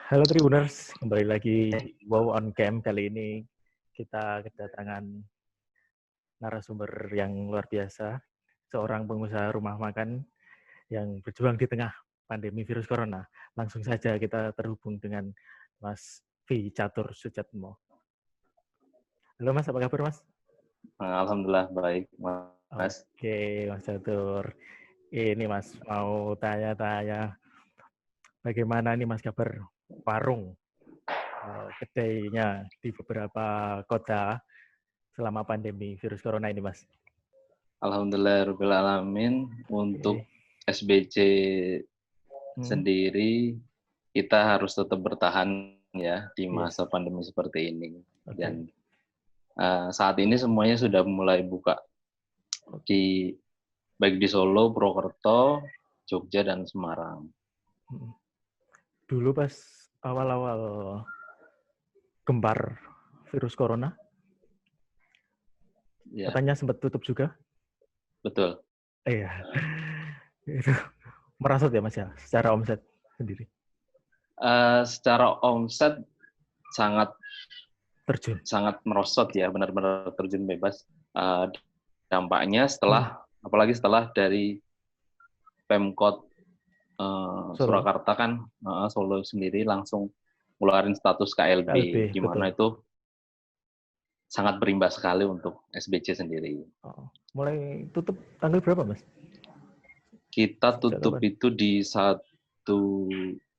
Halo Tribuners, kembali lagi di Wow on Cam. Kali ini kita kedatangan narasumber yang luar biasa, seorang pengusaha rumah makan yang berjuang di tengah pandemi virus corona. Langsung saja kita terhubung dengan Mas V. Catur Sujatmo. Halo Mas, apa kabar Mas? Alhamdulillah baik, Mas. Oke, Mas Catur. Ini Mas, mau tanya-tanya bagaimana nih Mas kabar warung kedainya di beberapa kota selama pandemi virus corona ini, Mas? Alhamdulillah alamin. Untuk Oke. SBC Hmm, sendiri kita harus tetap bertahan ya di yes. masa pandemi seperti ini. Oke. Dan saat ini semuanya sudah mulai buka Oke. baik di Solo, Purwokerto, Jogja dan Semarang. Hmm. Dulu pas awal-awal gempar virus corona, Ya, katanya sempat tutup juga. betul. Iya. Itu merasot ya, Mas ya, secara omset sendiri. Secara omset sangat Terjun. sangat merosot ya, benar-benar terjun bebas. Uh, Dampaknya Hmm. apalagi setelah dari Pemkot Solo. Surakarta kan, Solo sendiri langsung ngeluarin status KLB, KLB, di betul. mana itu sangat berimbas sekali untuk SBC sendiri. Oh. Mulai tutup tanggal berapa, Mas? Kita Sejak tutup kapan? itu di 1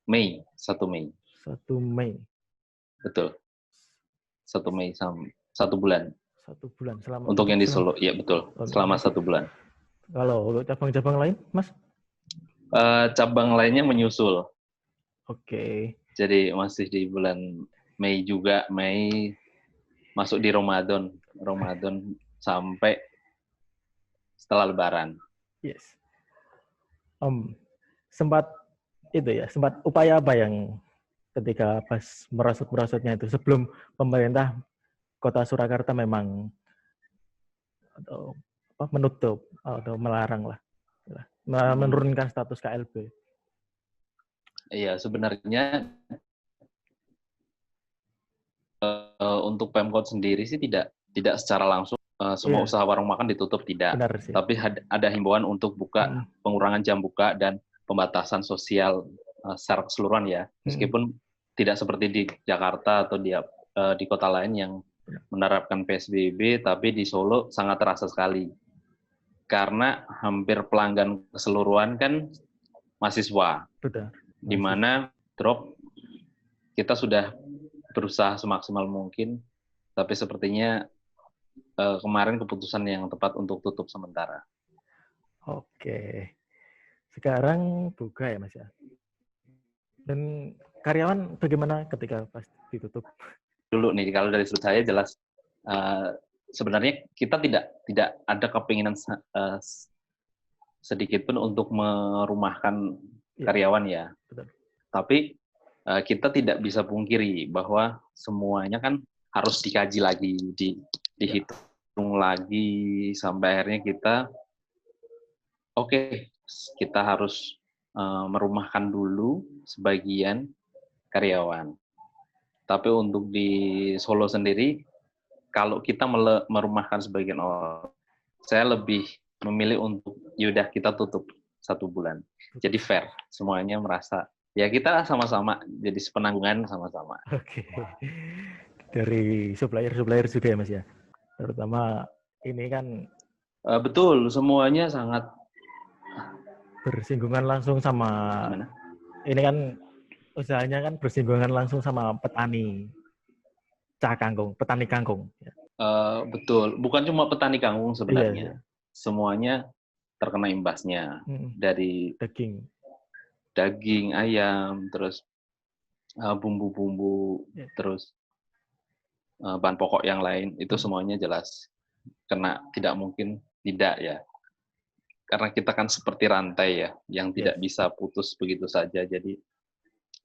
Mei. 1 Mei. Betul, 1 Mei sampai 1 bulan. 1 bulan selama Untuk tutup yang di selama. Solo, ya betul, Oh, selama 1 bulan. kalau untuk cabang-cabang lain, Mas? Cabang lainnya menyusul, Oke. jadi masih di bulan Mei juga, Mei masuk di Ramadan, sampai setelah Lebaran. Yes. Sempat itu ya, sempat upaya apa yang ketika pas merosot-merosotnya itu sebelum pemerintah Kota Surakarta memang atau menutup atau melarang lah, menurunkan status KLB. Iya, sebenarnya untuk Pemkot sendiri sih tidak secara langsung semua Iya, usaha warung makan ditutup, tidak. benar sih. Tapi ada himbauan untuk Hmm. pengurangan jam buka dan pembatasan sosial secara keseluruhan ya. Hmm. Meskipun tidak seperti di Jakarta atau di kota lain yang menerapkan PSBB, tapi di Solo sangat terasa sekali. Karena hampir pelanggan keseluruhan kan mahasiswa, Benar. di Masih. mana kita sudah berusaha semaksimal mungkin, tapi sepertinya kemarin keputusan yang tepat untuk tutup sementara. Oke. Sekarang buka ya, Mas ya. Dan karyawan bagaimana ketika pas ditutup? Dulu nih, kalau dari sudut saya jelas sebenarnya kita tidak ada keinginan sedikit pun untuk merumahkan Iya, karyawan ya. betul. Tapi kita tidak bisa pungkiri bahwa semuanya kan harus dikaji lagi, Ya. dihitung lagi sampai akhirnya kita harus merumahkan dulu sebagian karyawan. Tapi untuk di Solo sendiri, kalau kita merumahkan sebagian orang, saya lebih memilih untuk yaudah kita tutup 1 bulan. Tutup. Jadi fair, semuanya merasa ya kita sama-sama jadi sepenanggungan sama-sama. Oke. Dari supplier juga ya, Mas ya. Terutama ini kan Betul, semuanya sangat bersinggungan langsung sama gimana? ini kan usahanya kan bersinggungan langsung sama petani petani kangkung. Betul, bukan cuma petani kangkung Iya, sebenarnya, iya. semuanya terkena imbasnya dari Daging. daging ayam, terus bumbu-bumbu, Ya. terus bahan pokok yang lain itu Hmm. semuanya jelas kena, tidak mungkin tidak ya. Karena kita kan seperti rantai ya, yang Yes. tidak bisa putus begitu saja. Jadi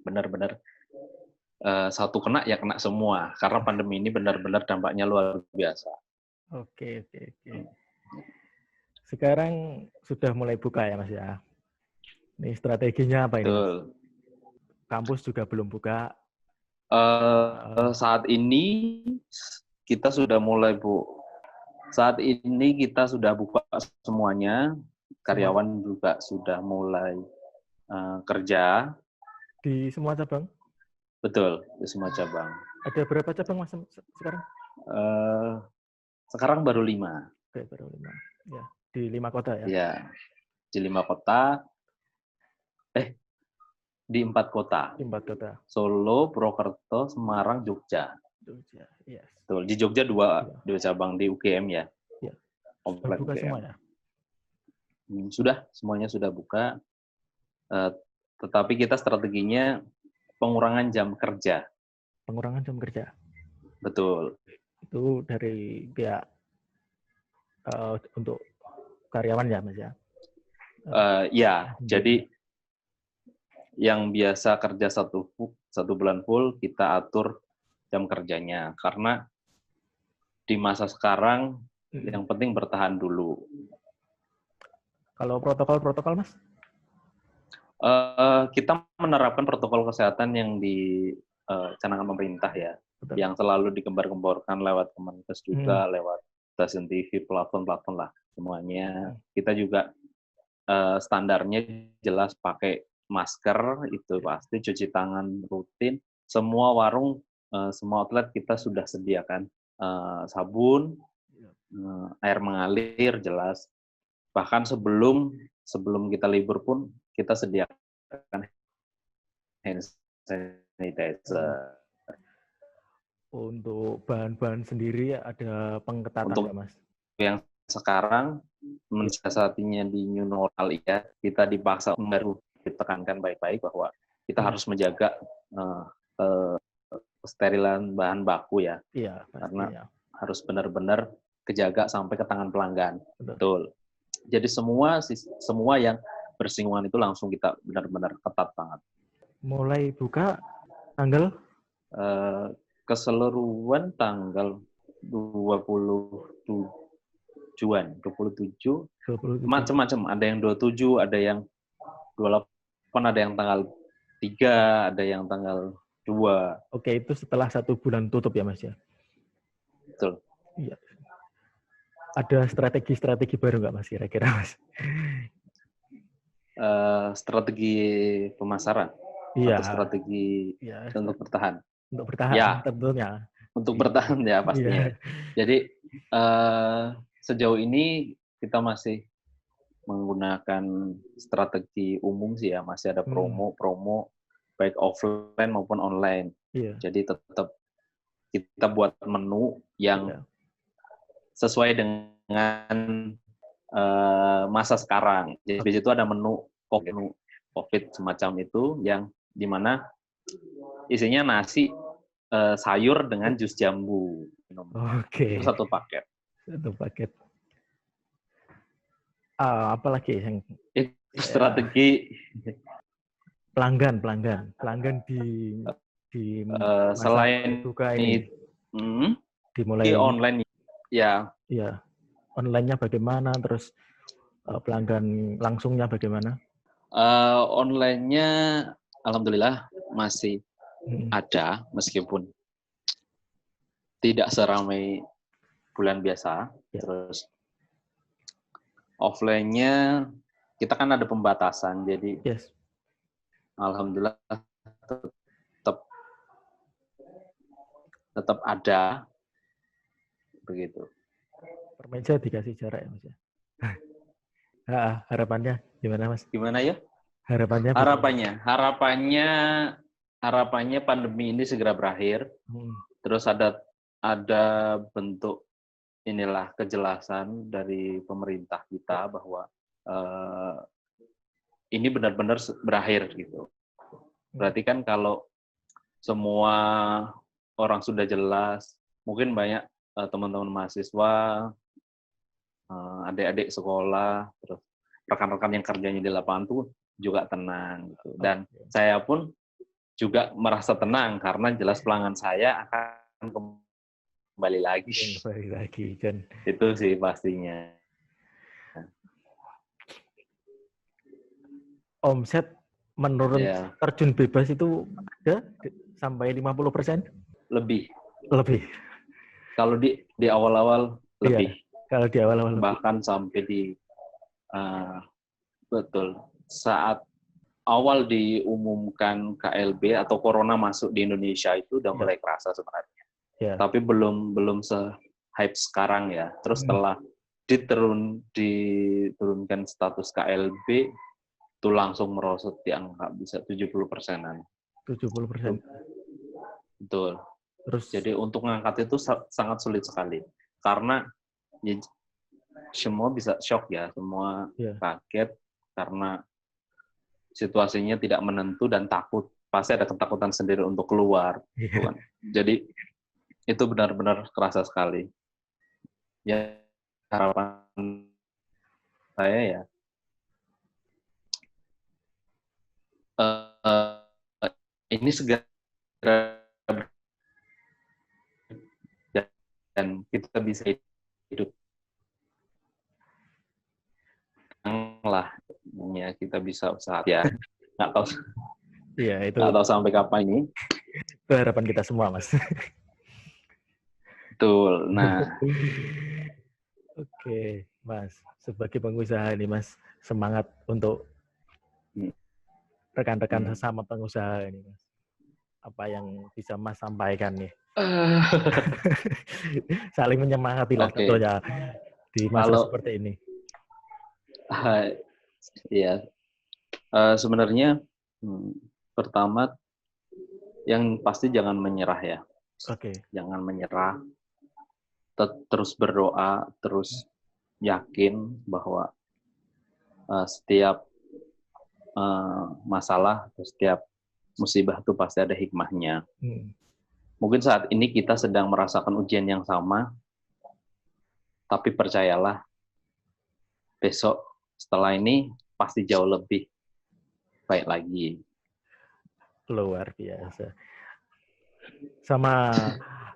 benar-benar satu kena ya kena semua. Karena pandemi ini benar-benar dampaknya luar biasa. Oke. Sekarang sudah mulai buka ya, Mas ya. Ini strateginya apa ini, Mas? Betul. kampus juga belum buka. Saat ini kita sudah mulai, Bu. Saat ini kita sudah buka semuanya. Karyawan juga sudah mulai kerja. Di semua cabang? Betul, di semua cabang. Ada berapa cabang Mas sekarang? Sekarang baru 5. Oke, baru 5. Ya, di 5 kota ya? Ya, di 5 kota. Di 4 kota. Di 4 kota. Solo, Purwokerto, Semarang, Jogja. Jogja, yes. Betul. Di Jogja dua cabang di UGM ya. Iya. Komplek buka UGM. semua ya? Sudah, semuanya sudah buka. Tetapi kita strateginya pengurangan jam kerja. Pengurangan jam kerja. Betul. Itu dari pihak untuk karyawan ya, Mas ya? Ya, jadi yang biasa kerja satu bulan full, kita atur jam kerjanya. Karena di masa sekarang, yang penting bertahan dulu. Kalau protokol, Mas? Kita menerapkan protokol kesehatan yang dicanangkan pemerintah ya. Betul. Yang selalu digembar-gemborkan lewat Kemenkes juga, lewat stasiun TV, platform lah. Semuanya. Kita juga standarnya jelas pakai masker, itu pasti, cuci tangan rutin. Semua warung, semua outlet kita sudah sediakan sabun, air mengalir jelas. Bahkan sebelum kita libur pun kita sediakan hand sanitizer. Untuk bahan-bahan sendiri ada pengetatan untuk ya, Mas? Yang sekarang mensiasatinya di new normal ya, kita dipaksa baru ditekankan baik-baik bahwa kita harus menjaga kesterilan bahan baku ya. Iya, karena harus benar-benar kejaga sampai ke tangan pelanggan. Betul. Jadi semua yang bersinggungan itu langsung kita benar-benar ketat banget. Mulai buka tanggal? Keseluruhan tanggal 27-an, 27. Macam-macam, ada yang 27, ada yang 28, ada yang tanggal 3, ada yang tanggal 2. Oke, itu setelah 1 bulan tutup ya, Mas ya? Betul. Iya. Ada strategi baru nggak, Mas, kira-kira, Mas? Strategi pemasaran? Iya. Atau strategi untuk bertahan? Untuk bertahan, ya, tentunya. Untuk bertahan ya pastinya. Jadi sejauh ini kita masih menggunakan strategi umum sih ya, masih ada promo baik offline maupun online. Jadi tetap kita buat menu yang sesuai dengan masa sekarang. Jadi di situ ada menu COVID semacam itu yang dimana isinya nasi, sayur dengan jus jambu. Oke. Itu 1 paket. 1 paket. Apalagi yang strategi pelanggan di selain buka ini dimulai online ya. Iya. Online-nya bagaimana, terus pelanggan langsungnya bagaimana? Online-nya alhamdulillah masih ada, meskipun tidak seramai bulan biasa. Terus offline-nya kita kan ada pembatasan, jadi alhamdulillah tetap ada begitu. Per meja dikasih jarak ya, Mas ya? Harapannya gimana, Mas? Gimana ya? Harapannya pandemi ini segera berakhir. Terus ada bentuk kejelasan dari pemerintah kita bahwa ini benar-benar berakhir gitu. Berarti kan kalau semua orang sudah jelas, mungkin banyak teman-teman mahasiswa, adik-adik sekolah, terus rekan-rekan yang kerjanya di lapangan tuh juga tenang gitu. Dan saya pun juga merasa tenang karena jelas pelanggan saya akan kembali lagi. Dan itu sih pastinya. Omset menurun Ya, terjun bebas itu ada sampai 50%? lebih. Lebih. Kalau di awal-awal Iya, lebih, kalau di awal-awal lebih. bahkan sampai di betul saat awal diumumkan KLB atau corona masuk di Indonesia itu udah Iya, mulai kerasa sebenarnya. iya. Tapi belum se-hype sekarang ya. Terus Hmm, setelah diturunkan status KLB itu langsung merosot di angka bisa 70%-an. 70%. Betul. Terus, Jadi untuk ngangkat itu sangat sulit sekali. Karena ya, semua bisa shock ya, semua ya, kaget karena situasinya tidak menentu dan takut. Pasti ada ketakutan sendiri untuk keluar. Gitu kan. Jadi itu benar-benar kerasa sekali. Ya harapan saya ya ini segera dan kita bisa hidup lah ya, kita bisa usaha ya nggak tahu iya itu sampai kapan ini. harapan kita semua, Mas. Betul. Nah, Oke, Mas. Sebagai pengusaha ini, Mas, semangat untuk rekan-rekan sesama pengusaha ini, Mas. Apa yang bisa Mas sampaikan nih? Saling menyemangati lah oke. tentunya di masa Kalau seperti ini. ya sebenarnya pertama yang pasti jangan menyerah ya. Oke. Jangan menyerah. Terus berdoa, terus yakin bahwa setiap masalah, setiap musibah itu pasti ada hikmahnya. Mungkin saat ini kita sedang merasakan ujian yang sama, tapi percayalah, besok setelah ini pasti jauh lebih baik lagi. Luar biasa. Sama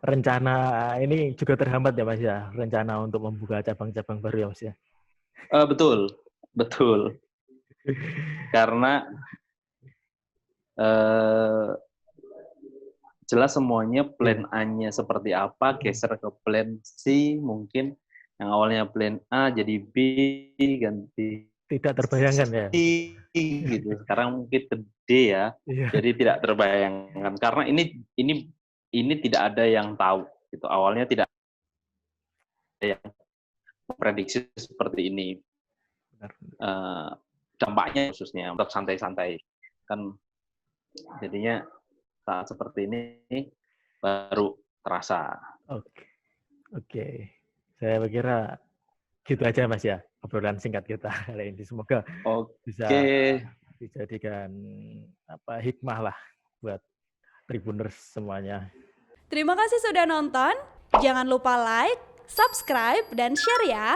rencana ini juga terhambat ya, Mas ya? Rencana untuk membuka cabang-cabang baru ya, Mas ya? Betul, betul. Karena jelas semuanya plan A-nya seperti apa, geser ke plan C mungkin. Yang awalnya plan A jadi B, ganti Tidak terbayangkan ya? C, gitu. Sekarang mungkin ke D ya. Iya. Jadi tidak terbayangkan. Karena ini tidak ada yang tahu. Gitu. Awalnya tidak ada yang prediksi seperti ini. Dampaknya khususnya untuk santai-santai. Kan jadinya saat seperti ini baru terasa. Oke. Saya kira gitu aja, Mas ya, obrolan singkat kita kali ini. Semoga bisa dijadikan hikmah lah buat Tribuners semuanya. Terima kasih sudah nonton. Jangan lupa like, subscribe, dan share ya.